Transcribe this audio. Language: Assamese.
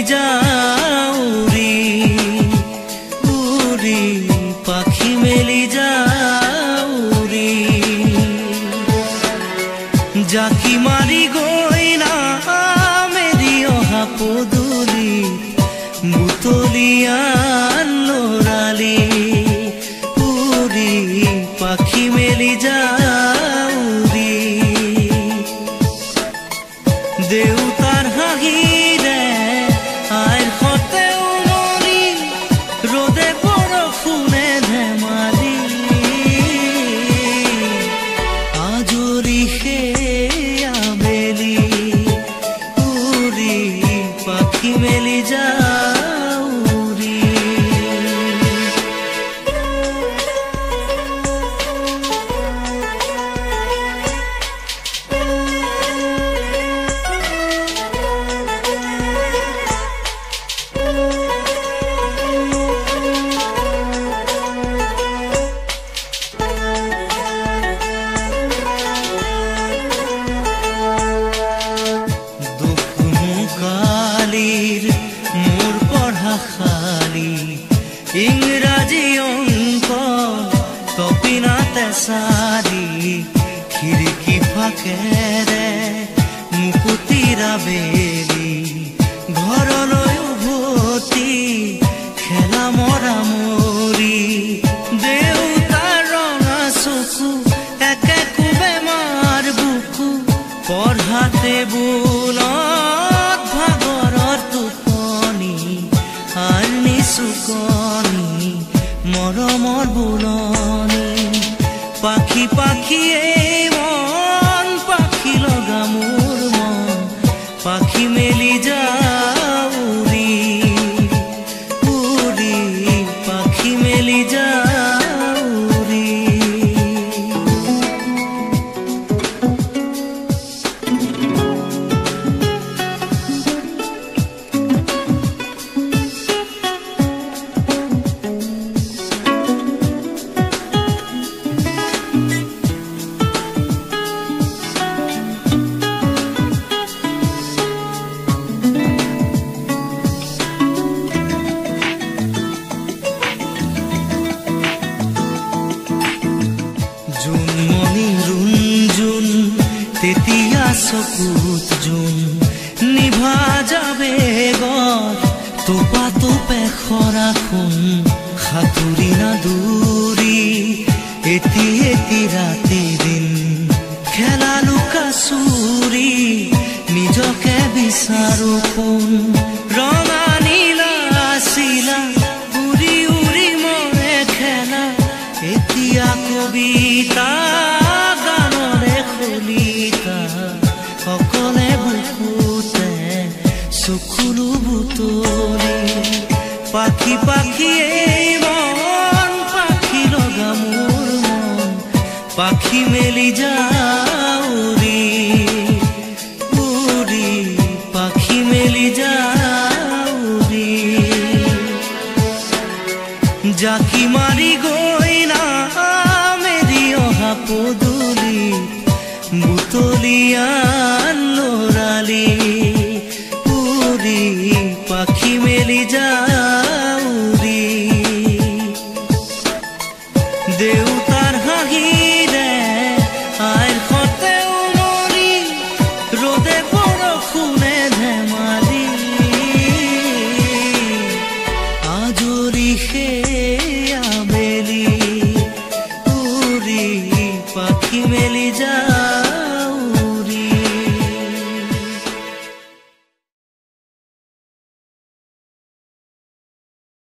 যাউৰি উড়ি পাখি মেলি যাউৰি জাকি মাৰি গইনা মেৰি অহা পদূলি বুতলিয়ান লৰালি উড়ি পাখি মেলি যাউৰি দেউতাৰ হাঁহিৰে আইৰ সতে উমৰি ৰ'দে বৰষুণে ধেমালি আজৰি সেই আবেলি উৰি পাখি মেলি যাউৰি মোৰ পঢ়া খালি ইংৰাজী অংক তপিনাতে চাৰি খিৰিকী ফাকেৰে মুকুতিৰা বেলি ঘৰলৈ উভতি খেলা মৰা মৰি দেউতাৰ ৰঙা চকু একে কোবে মাৰ বুকু পঢ়াতে বুলত ভাগৰৰ টোপনি আনি চুকনি মৰমৰ বুলনি পাখি পাখিয়ে মন পাখি লগা মোৰ মন পাখি মেলি যাউৰি উৰি পাখি মেলি যাউৰি জুনমণি ৰুণজুন তেতিয়া চকুত জোন নিভা যাবে গৰ তোপা তোপে খৰাখোন সাঁতুৰি না দূৰি এটি এটি ৰাতি দিন খেলা লুকা চুৰি নিজকে বিচাৰো কোন ৰঙা নীলা চিলা উৰি উৰি মৰে খেলা এতিয়া কবিতা গানৰে খলিতা সকলে বুকুতে চকুলো বুটলি পাখি পাখিয়ে মন পাখি লগা মোৰ মন পাখি মেলি যাউৰি উৰি পাখি মেলি যাউৰি জাকি মাৰি গইনা মেৰি অহা পদূলি বুতলিয়ান লৰালি উৰি পাখি মেলি যাউৰি দেউতাৰ হাঁহিৰে আইৰ সতে উমৰি ৰ'দে বৰষুণে ধেমালি আজৰি সেই আবেলি উৰি পাখি মেলি যা